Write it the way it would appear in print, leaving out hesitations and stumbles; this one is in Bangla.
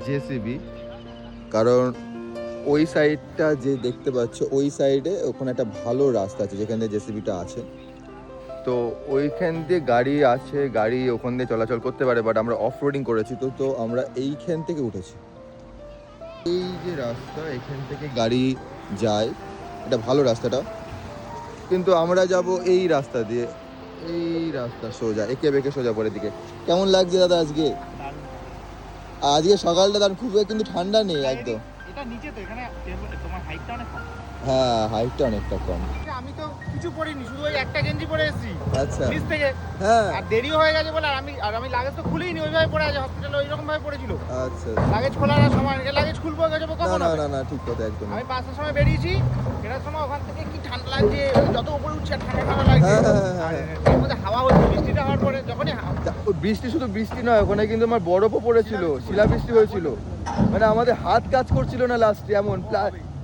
জেসিবি, কারণ ওই সাইডটা যে দেখতে পাচ্ছ ওই সাইডে ওখানে একটা ভালো রাস্তা আছে যেখানে জেসিবিটা আছে, তো ওইখান দিয়ে গাড়ি আছে, গাড়ি ওখান দিয়ে চলাচল করতে পারে, বাট আমরা অফ রোডিং করেছি তো তো আমরা এইখান থেকে উঠেছি। এই যে রাস্তা এখান থেকে গাড়ি যায়, এটা ভালো রাস্তাটা, কিন্তু আমরা যাব এই রাস্তা দিয়ে, এই রাস্তা সোজা একে বেঁকে সোজা পরের দিকে। কেমন লাগছে দাদা আজকে? আজকে সকালটা তার খুব কিন্তু ঠান্ডা নেই একদম। এটা নিচে তো, এখানে তোমার হাইটটা অনেক কম। হ্যাঁ, হাইটটা অনেকটা কম। আমি তো কিছু পরিনি, শুধু ওই একটা গেঞ্জি পরে এসেছি আচ্ছা, নিচ থেকে। হ্যাঁ, আর দেরি হয়ে গেছে বলে আমি লাগেজ তো খুলেই নি, ওইভাবে পড়ে আছে হসপিটালে, ওইরকম ভাবে পড়েছিল। আচ্ছা, লাগেজ খোলার আর সময় নেই, লাগেজ খুলবো গেছে না কখন না হবে? না না, ঠিক কথা একদম। আমি 5টার সময় বেরিয়েছি, ফেরার সময় ওখান থেকে কি ঠান্ডা লাগছে, যত উপরে উঠছে ঠান্ডা ঠান্ডা লাগছে। হ্যাঁ, হ্যাঁ, হ্যাঁ, আর হ্যাঁ। তার মধ্যে হাওয়া হচ্ছে, বৃষ্টিটা হওয়ার পরে যখনই ওই বৃষ্টি শুধু বৃষ্টি নয়, ওখানে কিন্তু আমার বরফও পড়েছিল, শিলাবৃষ্টি হয়েছিল, মানে আমাদের হাত কাজ করছিল না লাস্টে, এমন